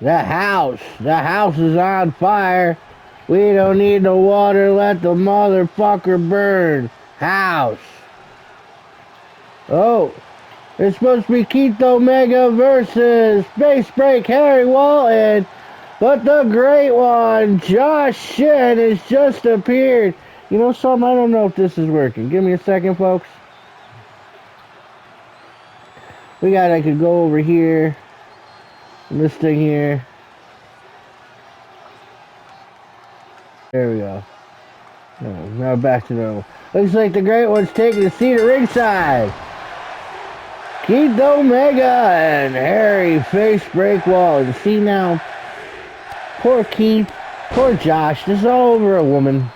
The house is on fire. We don't need no water, let the motherfucker burn. House. Oh, it's supposed to be Keith Omega versus Space Break Harry Walton. But the great one, Josh Shin, has just appeared. You know something? I don't know if this is working. Give me a second, folks. I could go over here. This thing here. There we go. No, now back to normal. Looks like the great one's taking a seat at ringside. Keith Omega and Harry face break Walton. See now, poor Keith, poor Josh. This is all over a woman.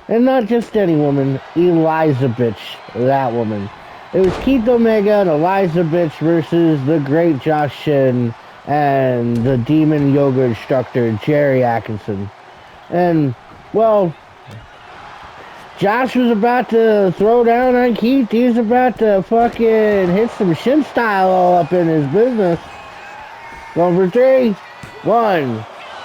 And not just any woman, Elizabeth, that woman. It was Keith Omega and Elizabeth versus the great Josh Shin and the demon yoga instructor, Jerry Atkinson. And, well, Josh was about to throw down on Keith. He was about to fucking hit some Shin style all up in his business. Going for 3. 1.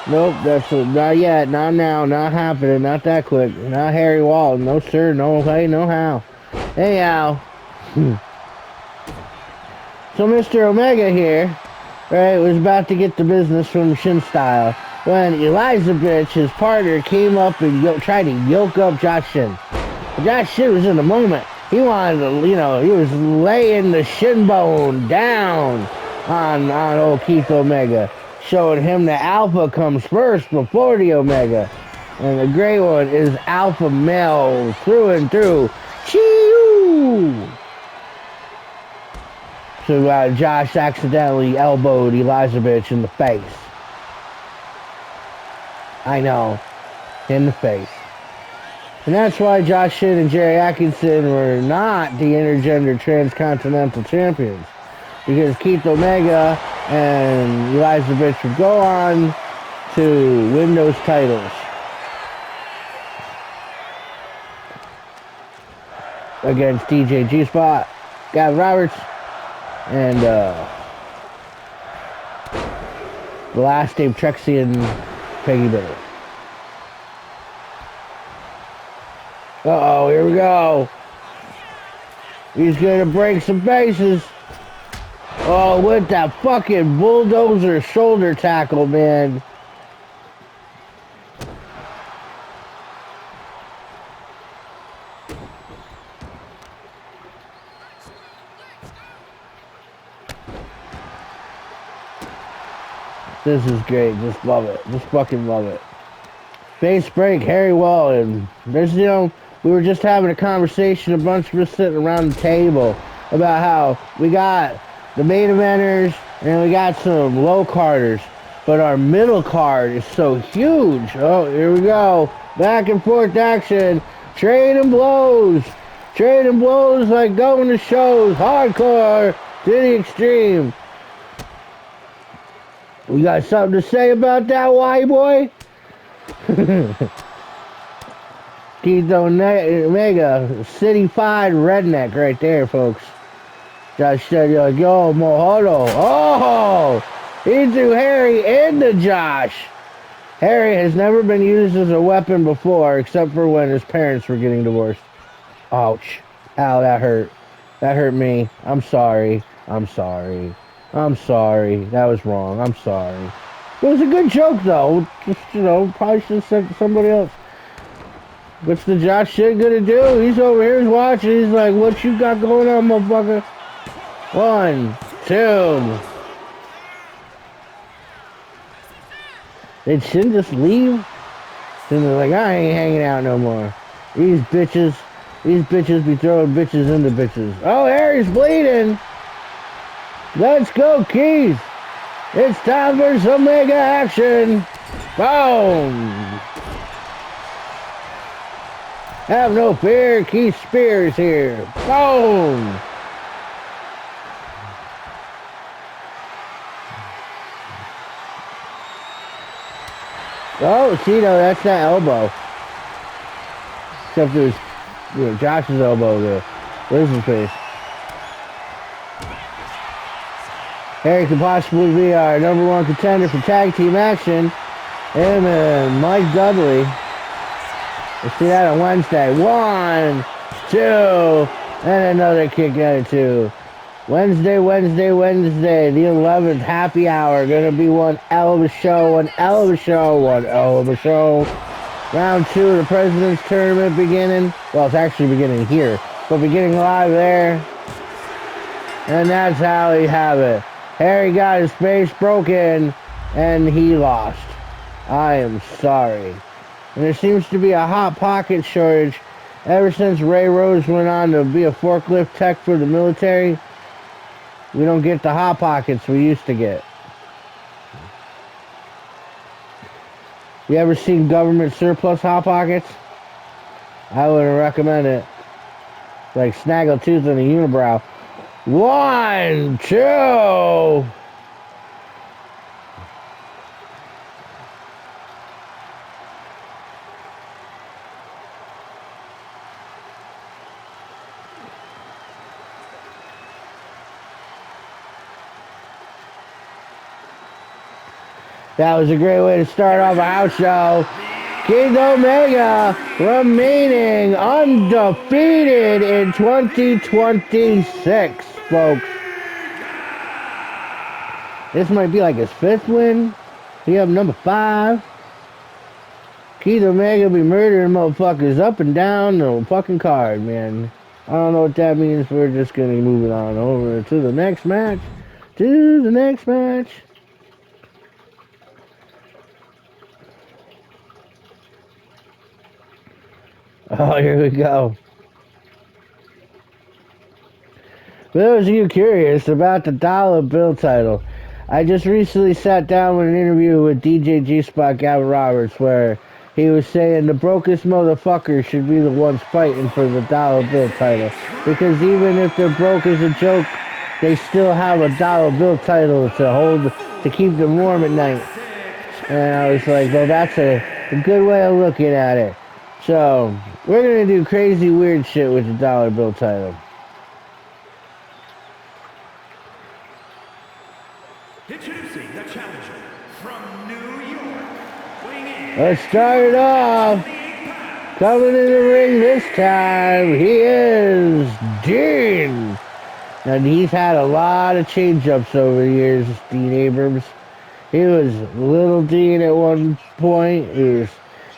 Nope, that's not yet. Not now. Not happening. Not that quick. Not Harry Walton. No, sir. No way. No how. Anyhow. So Mr. Omega here, right, was about to get the business from Shin style when Elizabeth, his partner, came up and tried to yoke up Josh Shin. Josh Shin was in the moment. He wanted to, he was laying the shin bone down on old Keith Omega, showing him the alpha comes first before the Omega. And the great one is alpha male through and through. Chee-oo! So Josh accidentally elbowed Elizabeth in the face. I know, in the face. And that's why Josh Shin and Jerry Atkinson were not the intergender transcontinental champions. Because Keith Omega and Elizabeth would go on to win those titles. Against DJ G-Spot, Gavin Roberts, and the last name Trexian Peggy Bitter. Uh-oh, here we go. He's gonna break some faces. Oh, with that fucking bulldozer shoulder tackle, man. This is great. Just love it. Just fucking love it. Face break, Harry Walton. There's, we were just having a conversation, a bunch of us sitting around the table, about how we got the main eventers and we got some low carders, but our middle card is so huge. Oh, here we go. Back and forth action. Trading blows. Trading blows like going to shows. Hardcore to the extreme. We got something to say about that, white boy? Keith Omega, city-fied redneck right there, folks. Josh said, yo, Moholo. Oh! He threw Harry into Josh. Harry has never been used as a weapon before, except for when his parents were getting divorced. Ouch. Ow, that hurt. That hurt me. I'm sorry. I'm sorry. I'm sorry. That was wrong. I'm sorry. It was a good joke, though. Just, probably should have said to somebody else. What's the Josh shit gonna do? He's over here, he's watching. He's like, what you got going on, motherfucker? 1, 2. Did Shin just leave? Then they're like, I ain't hanging out no more. These bitches be throwing bitches into bitches. Oh, Harry's bleeding. Let's go, Keith. It's time for some mega action. Boom. Have no fear, Keith Spears here. Boom. Oh, see, no, that's that elbow. Except there's, Josh's elbow there. Where's his face? Harry could possibly be our #1 contender for tag team action. Him and Mike Dudley. We'll see that on Wednesday. 1, 2, and another kick out of 2. Wednesday, the 11th, happy hour. Gonna be one hell of a show, one hell of a show. Round 2 of the President's Tournament beginning. Well, it's actually beginning here, but beginning live there. And that's how we have it. Harry got his face broken, and he lost. I am sorry. And there seems to be a hot pocket shortage ever since Ray Rose went on to be a forklift tech for the military. We don't get the hot pockets we used to get. You ever seen government surplus hot pockets? I wouldn't recommend it. Like Snaggletooth and a unibrow. 1, 2. That was a great way to start off a house show. King Omega remaining undefeated in 2026, folks. This might be like his 5th win. He have number 5. Keith Omega be murdering motherfuckers up and down the fucking card, man. I don't know what that means. We're just gonna move it on over to the next match. Oh, here we go. For those of you curious about the Dolla Bill title, I just recently sat down with an interview with DJ G-Spot Gavin Roberts where he was saying the brokest motherfuckers should be the ones fighting for the Dolla Bill title. Because even if they're broke as a joke, they still have a Dolla Bill title to hold, to keep them warm at night. And I was like, well, that's a good way of looking at it. So, we're going to do crazy weird shit with the Dollar Bill title. Introducing the challenger from New York. Let's start it off. Coming in the ring this time, he is Dean. And he's had a lot of change-ups over the years, Dean Abrams. He was Little Dean at one point.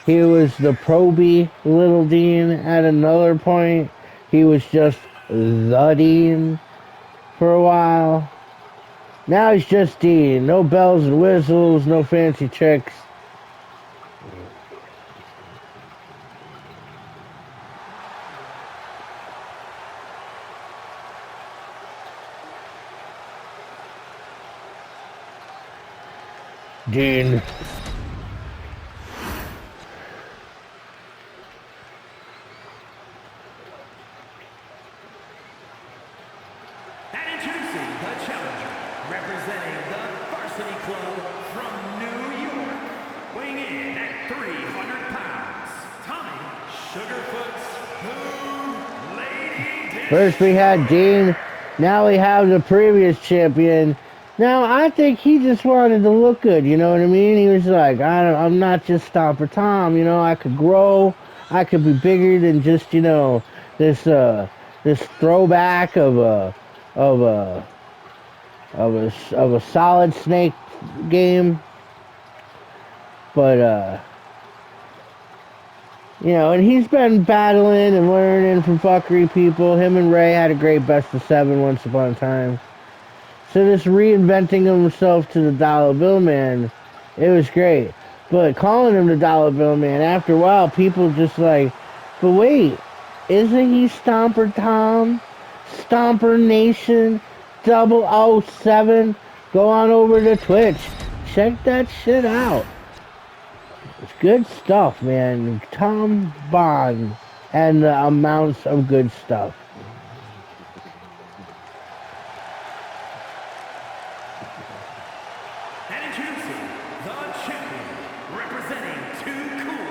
He was the Proby Little Dean at another point. He was just the Dean for a while. Now he's just Dean. No bells and whistles, no fancy tricks. Dean. Representing the Varsity Club from New York, weighing in at 300 pounds, Tommy Sugarfoot Spoon Lady. First we had Dean, now we have the previous champion. Now I think he just wanted to look good, you know what I mean? He was like, I'm not just Stomper Tom, you know, I could grow, I could be bigger than just, you know, this throwback of a Solid Snake game, but you know, and he's been battling and learning from fuckery people. Him and Ray had a great best of 7 once upon a time. So this reinventing himself to the Dollar Bill Man, it was great. But calling him the Dollar Bill Man, after a while, people just like, but wait, isn't he Stomper Tom? Stomper Nation? 007, go on over to Twitch. Check that shit out. It's good stuff, man. Tom Bond and the amounts of good stuff. And introducing the champion, representing Too Cool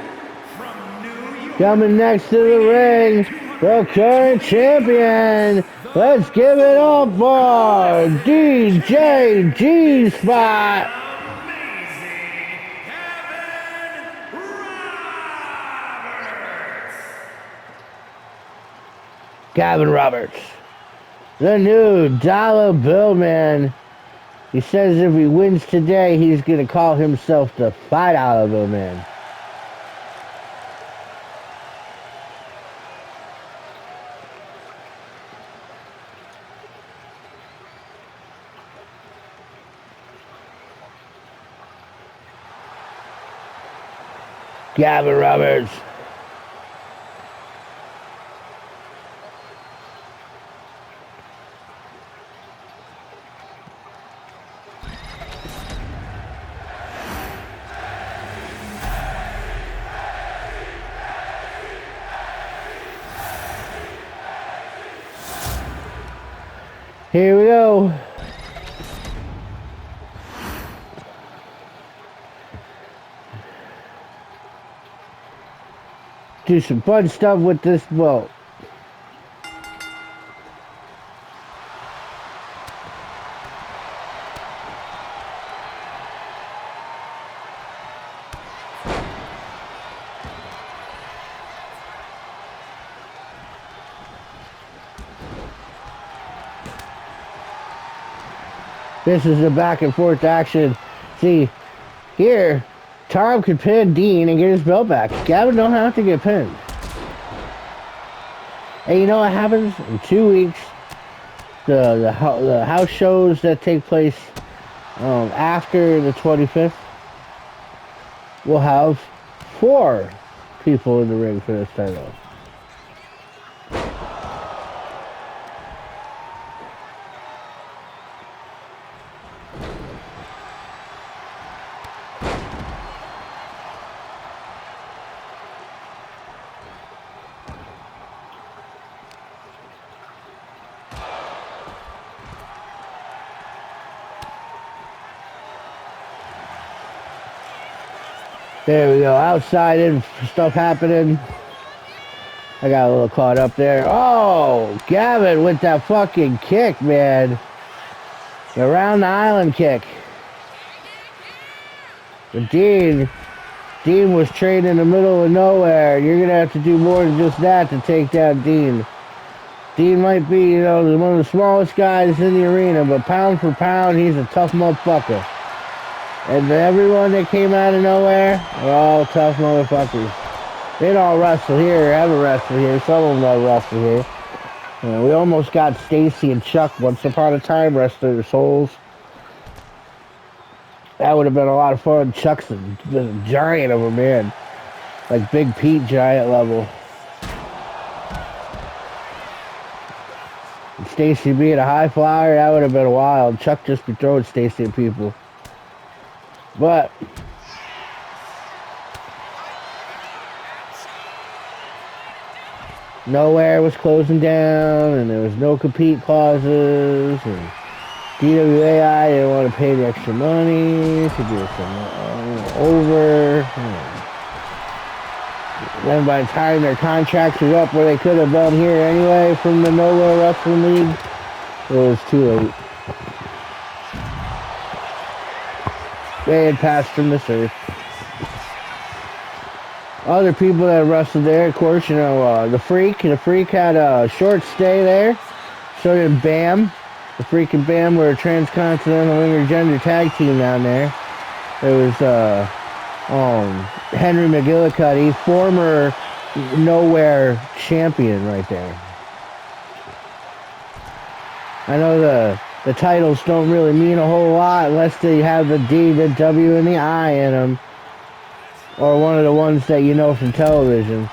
from New York. Coming next to the ring, the current champion. Let's give it up for DJ G-Spot. Amazing Gavin Roberts. Gavin Roberts. The new Dolla Bill man. He says if he wins today, he's going to call himself the $5 Bill man. Gavin Roberts. Here we go. Do some fun stuff with this boat. This is a back and forth action. See, here, Tom could pin Dean and get his belt back. Gavin don't have to get pinned. And you know what happens? In 2 weeks, the house shows that take place after the 25th, we'll have 4 people in the ring for this title. There we go, outside and stuff happening. I got a little caught up there. Oh, Gavin with that fucking kick, man. The around the island kick. But Dean was trained in the middle of nowhere. You're going to have to do more than just that to take down Dean. Dean might be, you know, one of the smallest guys in the arena, but pound for pound, he's a tough motherfucker. And everyone that came out of nowhere are all tough motherfuckers. They don't wrestle here, haven't wrestled here. Some of them don't wrestle here. You know, we almost got Stacy and Chuck once upon a time wrestling their souls. That would have been a lot of fun. Chuck's a giant of a man. Like Big Pete giant level. And Stacy being a high flyer, that would have been wild. Chuck just be throwing Stacy at people. But nowhere was closing down, and there was no compete clauses, and DWAI didn't want to pay the extra money to do some over. Then by the time their contracts were up where they could have done here anyway from the Nowhere Wrestling League, it was too late. They had passed from this earth. Other people that wrestled there, of course, you know, the Freak. The Freak had a short stay there. So did Bam. The Freak and Bam were a transcontinental intergender tag team down there. There was Henry McGillicuddy, former Nowhere champion right there. I know the titles don't really mean a whole lot unless they have the D, the W, and the I in them. Or one of the ones that you know from television.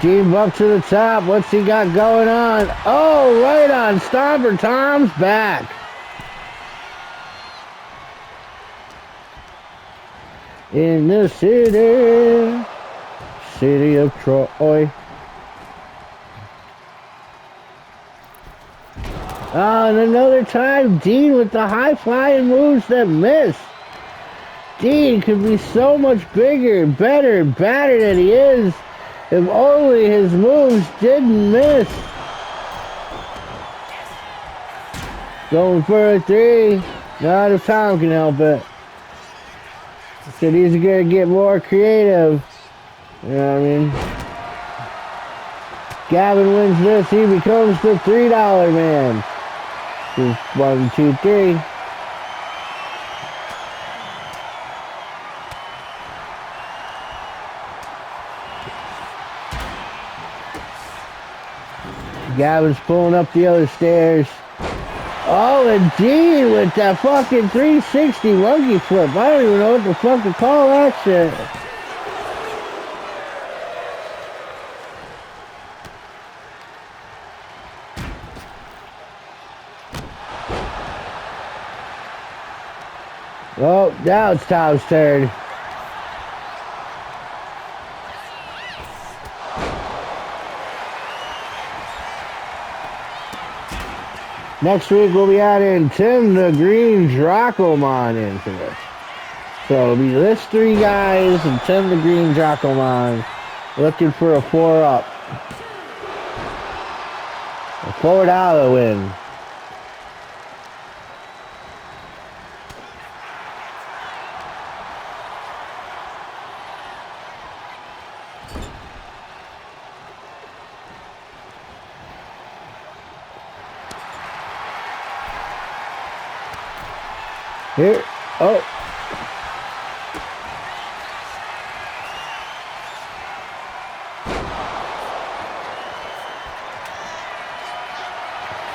Dean up to the top. What's he got going on? Oh, right on. Stomper Tom's back. In the city of Troy. And another time, Dean with the high-flying moves that miss. Dean could be so much bigger, better, badder than he is if only his moves didn't miss. Going for a 3. Not if Tom can help it. So he's going to get more creative. You know what I mean? Gavin wins this. He becomes the $3 man. 1, 2, 3. Gavin's pulling up the other stairs. Oh, and Dean with that fucking 360 monkey flip. I don't even know what the fuck to call that shit. Oh, now it's Tom's turn. Next week we'll be adding Tim the Green Dracomon into this. So it'll be this 3 guys and Tim the Green Dracomon looking for a 4-up. A $4 win. Here, oh.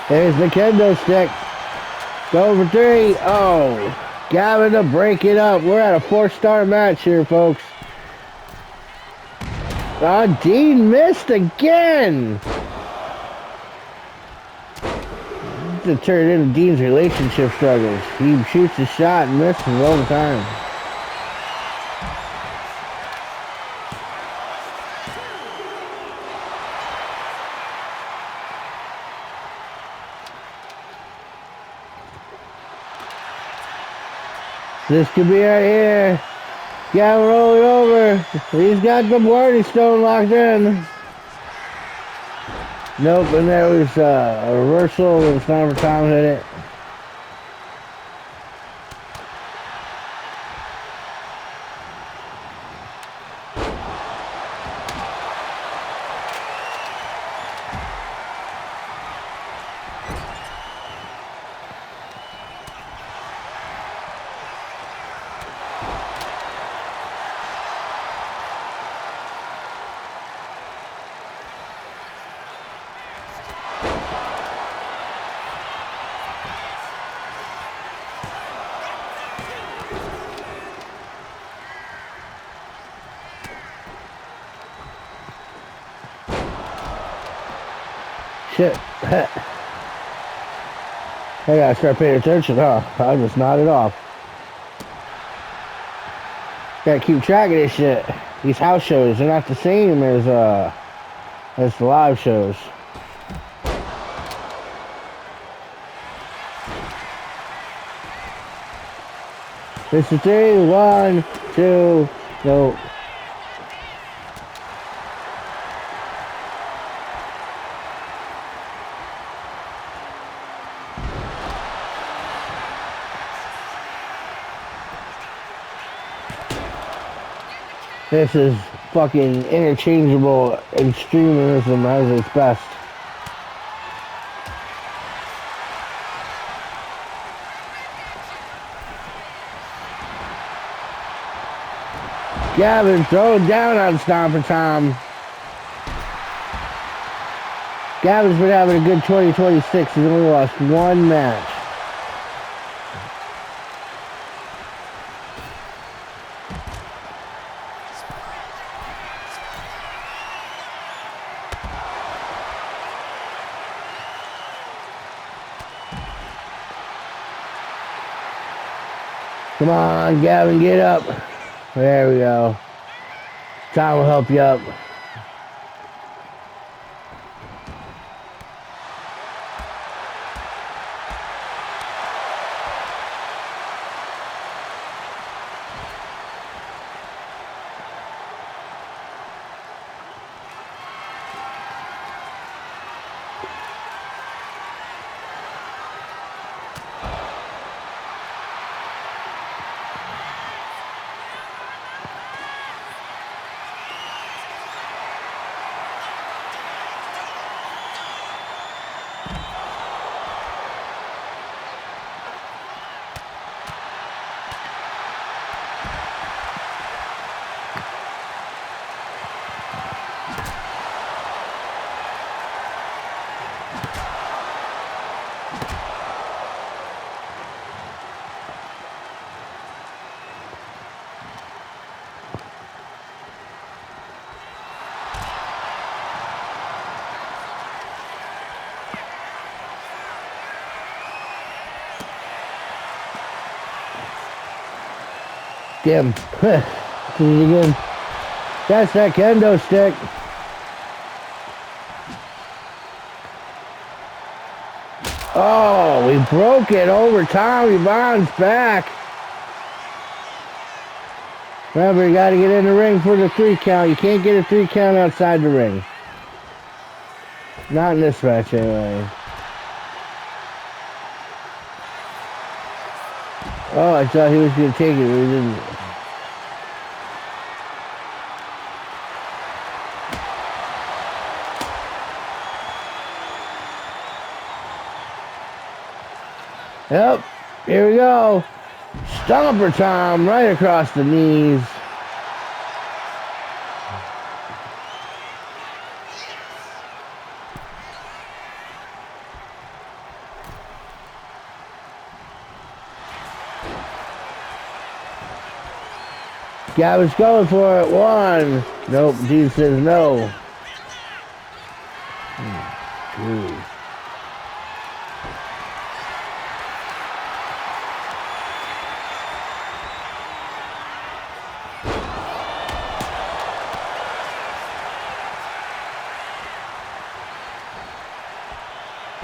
There's the kendo stick. Go for 3. Oh, Gavin to break it up. We're at a 4-star match here, folks. Oh, Dean missed again. To turn into Dean's relationship struggles. He shoots a shot and misses all the time. This could be right here. Gavin rolling over. He's got the Warning Stone locked in. Nope, and there was a reversal and Stomper Tom hit it. Shit. I gotta start paying attention, huh? I just nodded off. Gotta keep track of this shit. These house shows, they're not the same as the live shows. This is 3, 1, 2, go. This is fucking interchangeable extremism as its best. Gavin throwing down on Stomper Tom. Gavin's been having a good 2026. He's only lost 1 match. Come on, Gavin, get up. There we go. Tom will help you up. Damn. Again. That's that kendo stick. Oh, we broke it over Tommy Bond's back. Remember, you got to get in the ring for the 3 count. You can't get a 3 count outside the ring. Not in this match, anyway. Oh, I thought he was going to take it, but he didn't. Yep, here we go. Stomper time right across the knees. Gavin's going for it. 1. Nope, Gene says no. 2.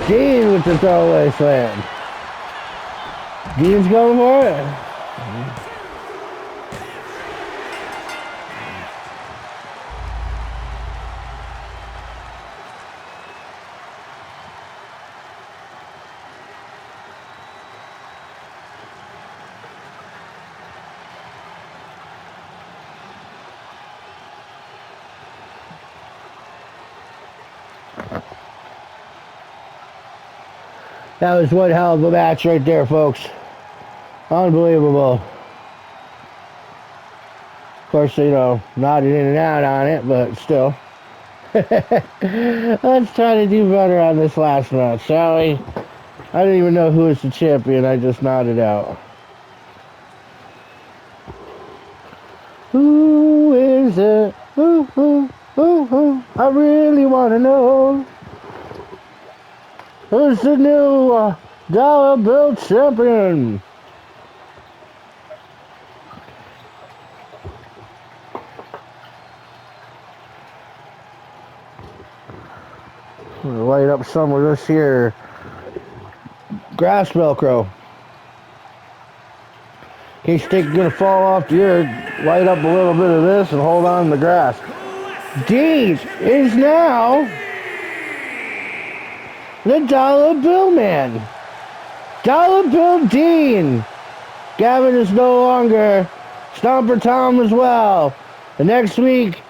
Dean with the throwaway slam. Dean's going for it. That was one hell of a match right there, folks. Unbelievable. Of course, you know, nodded in and out on it, but still. Let's try to do better on this last match, shall we? I didn't even know who was the champion. I just nodded out. Who is it? Who? I really want to know. Who's the new Dollar Bill champion? I'm gonna light up some of this here grass Velcro. In case stick's gonna fall off the earth, light up a little bit of this and hold on to the grass. Dean is now the Dollar Bill Man. Dollar Bill Dean. Gavin is no longer. Stomper Tom as well. The next week,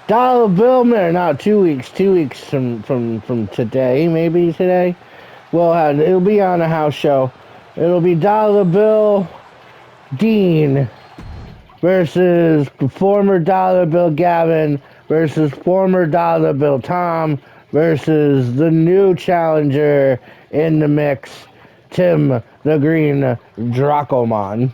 Dollar Bill Man. Not 2 weeks. 2 weeks from today. Maybe today. Well, it'll be on a house show. It'll be Dollar Bill Dean versus former Dollar Bill Gavin versus former Dollar Bill Tom versus the new challenger in the mix, Tim the Green Dracomon.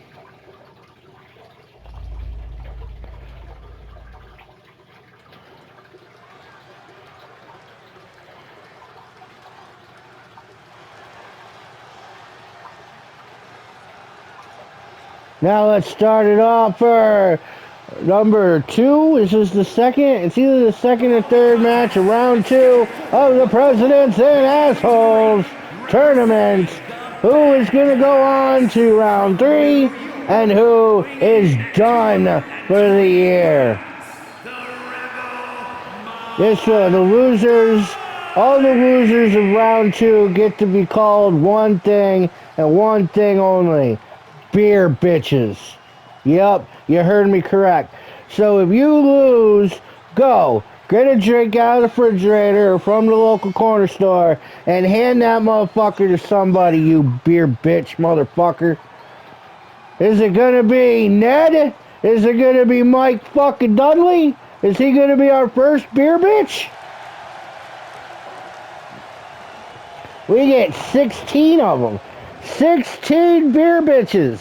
Now let's start it off for number 2. This is the second. It's either the second or third match of round 2 of the Presidents and Assholes tournament. Who is going to go on to round 3 and who is done for the year? This one, the losers, all the losers of round 2 get to be called one thing and one thing only. Beer bitches. Yep, you heard me correct. So if you lose, go. Get a drink out of the refrigerator or from the local corner store and hand that motherfucker to somebody, you beer bitch motherfucker. Is it gonna be Ned? Is it gonna be Mike fucking Dudley? Is he gonna be our first beer bitch? We get 16 of them. 16 beer bitches.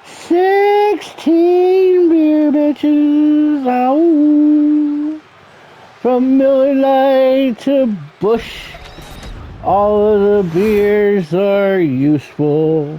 16 beer bitches. Ow. From Miller Lite to Busch, all of the beers are useful.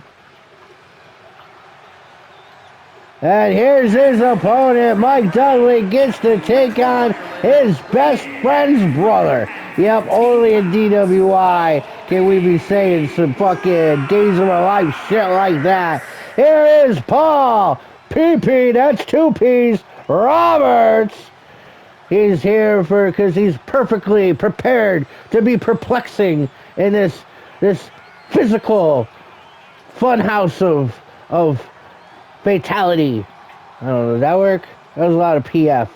And here's his opponent. Mike Dudley gets to take on his best friend's brother. Yep, only in DWI can we be saying some fucking days of our life shit like that. Here is Paul PP, that's 2 P's, Roberts. He's here because he's perfectly prepared to be perplexing in this physical funhouse of fatality. I don't know, does that work? That was a lot of PF.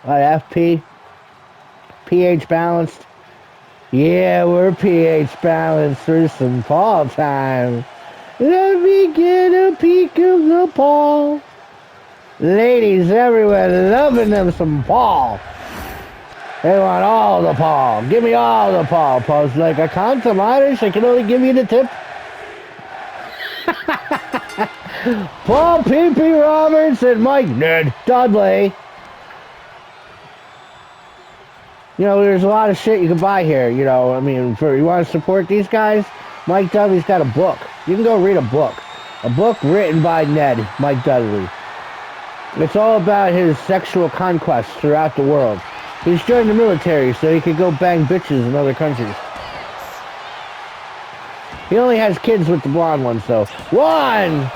A lot of FP. pH balanced. Yeah, we're pH balanced through some Paul time. Let me get a peek of the Paul. Ladies everywhere loving them some Paul. They want all the Paul. Give me all the Paul. Paul's like, I can't, I'm Irish. I can only give you the tip. Paul P.P. Roberts and Mike Ned Dudley. You know, there's a lot of shit you can buy here. You know, I mean, you want to support these guys? Mike Dudley's got a book. You can go read a book. A book written by Ned, Mike Dudley. It's all about his sexual conquests throughout the world. He's joined the military so he could go bang bitches in other countries. He only has kids with the blonde ones, though. One!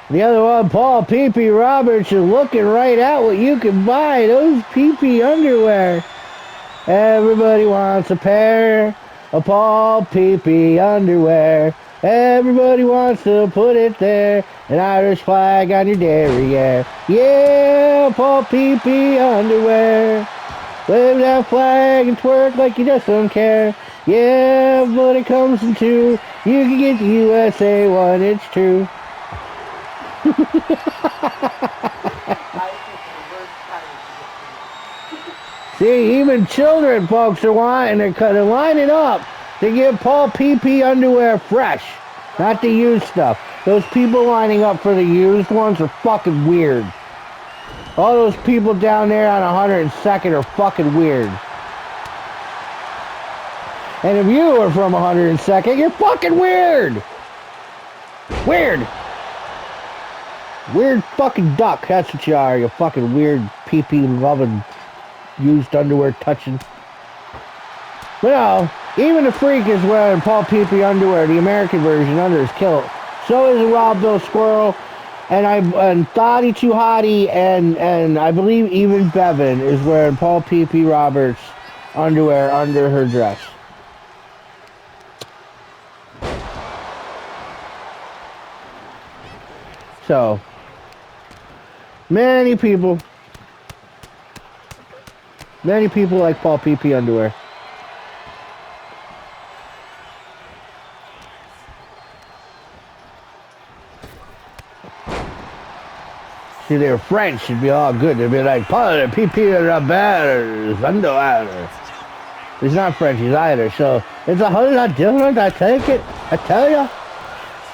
The other one, Paul P.P. Roberts, is looking right at what you can buy. Those P.P. underwear. Everybody wants a pair of Paul P.P. underwear. Everybody wants to put it there. An Irish flag on your derriere. Yeah, Paul P.P. underwear. Wave that flag and twerk like you just don't care. Yeah, but it comes in two. You can get the USA one, it's true. See, even children, folks, are wanting, they're lining up to get Paul P.P. underwear fresh, not the used stuff. Those people lining up for the used ones are fucking weird. All those people down there on 102nd are fucking weird. And if you are from 102nd, you're fucking weird. Weird. Weird fucking duck. That's what you are. You fucking weird pee-pee loving, used underwear touching. But no, even the freak is wearing Paul P.P. underwear, the American version, under his kilt. So is Rob Bill Squirrel. And Thotty Too Hottie and I believe even Gavin is wearing Paul P.P. Roberts underwear under her dress. So, many people like Paul P.P. underwear. See, they're French, it'd be all good. They'd be like, Paul P.P. Roberts underwear. He's not French, he's Irish, so it's a whole lot different, I take it. I tell ya.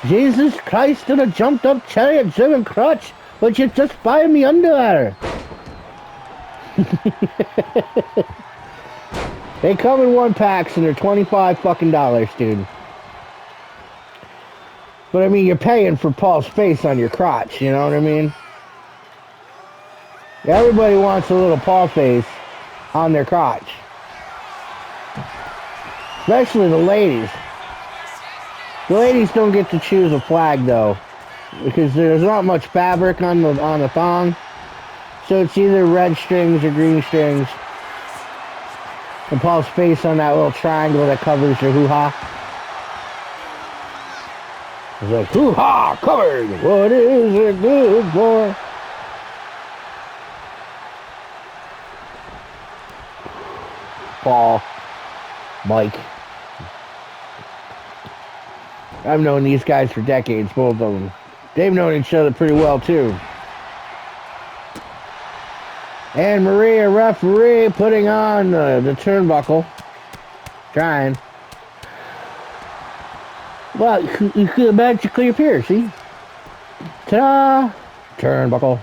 Jesus Christ in a jumped up chariot driven crutch, but you just buy me underwear. They come in 1-packs and they're $25 fucking dollars, dude. But I mean, you're paying for Paul's face on your crotch, you know what I mean? Everybody wants a little Paul face on their crotch. Especially the ladies. The ladies don't get to choose a flag though, because there's not much fabric on the thong, so it's either red strings or green strings. And Paul's face on that little triangle that covers your hoo-ha. It's like, hoo-ha, covered. What is it good for? Paul, Mike. I've known these guys for decades, both of them. They've known each other pretty well, too. And Maria, referee, putting on the turnbuckle. Trying. Well, you could magically appear, see? Ta-da! Turnbuckle.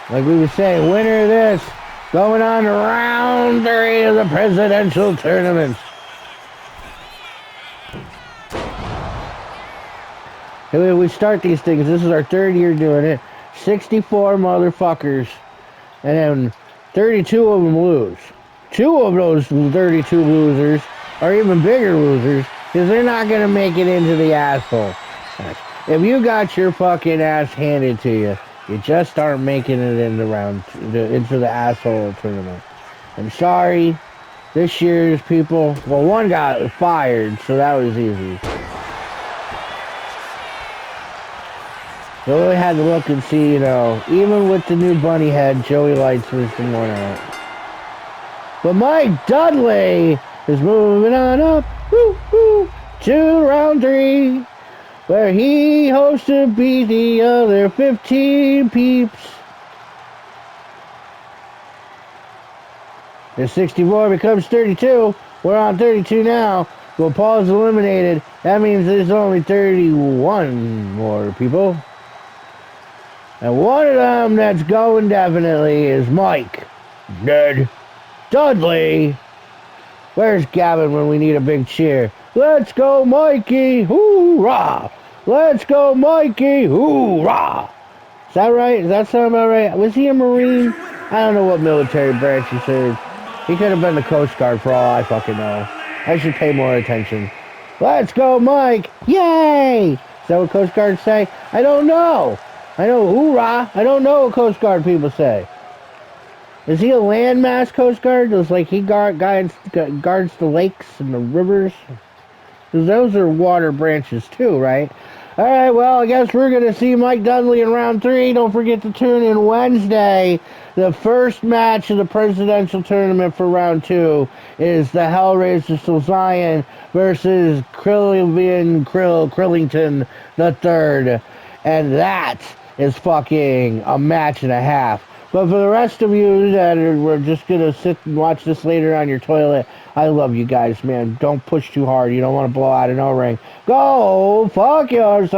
Like we were saying, winner of this, going on to round 3 of the presidential tournament. We start these things. This is our 3rd year doing it. 64 motherfuckers. And then 32 of them lose. 2 of those 32 losers are even bigger losers because they're not going to make it into the asshole. If you got your fucking ass handed to you, you just aren't making it into the asshole tournament. I'm sorry. This year's people, well, one got fired, so that was easy. So we had to look and see, even with the new bunny head, Joey Lights was the one out. But Mike Dudley is moving on up to round 3, where he hopes to beat the other 15 peeps. The 64 becomes 32. We're on 32 now. Well, Paul's eliminated. That means there's only 31 more people. And one of them that's going definitely is Mike. Dead. Dudley. Where's Gavin when we need a big cheer? Let's go, Mikey. Hoorah. Let's go, Mikey. Hoorah. Is that right? Does that sound about right? Was he a Marine? I don't know what military branch he served. He could have been the Coast Guard for all I fucking know. I should pay more attention. Let's go, Mike! Yay! Is that what Coast Guards say? I don't know. I know hoorah. I don't know what Coast Guard people say. Is he a landmass Coast Guard? Does he guards the lakes and the rivers? Because those are water branches too, right? Alright, well, I guess we're going to see Mike Dudley in round 3. Don't forget to tune in Wednesday. The first match of the presidential tournament for round 2 is the Hellraiser Zion versus Krillington the Third. And that is fucking a match and a half. But for the rest of you that we're just going to sit and watch this later on your toilet, I love you guys, man. Don't push too hard. You don't want to blow out an O-ring. Go fuck yourself.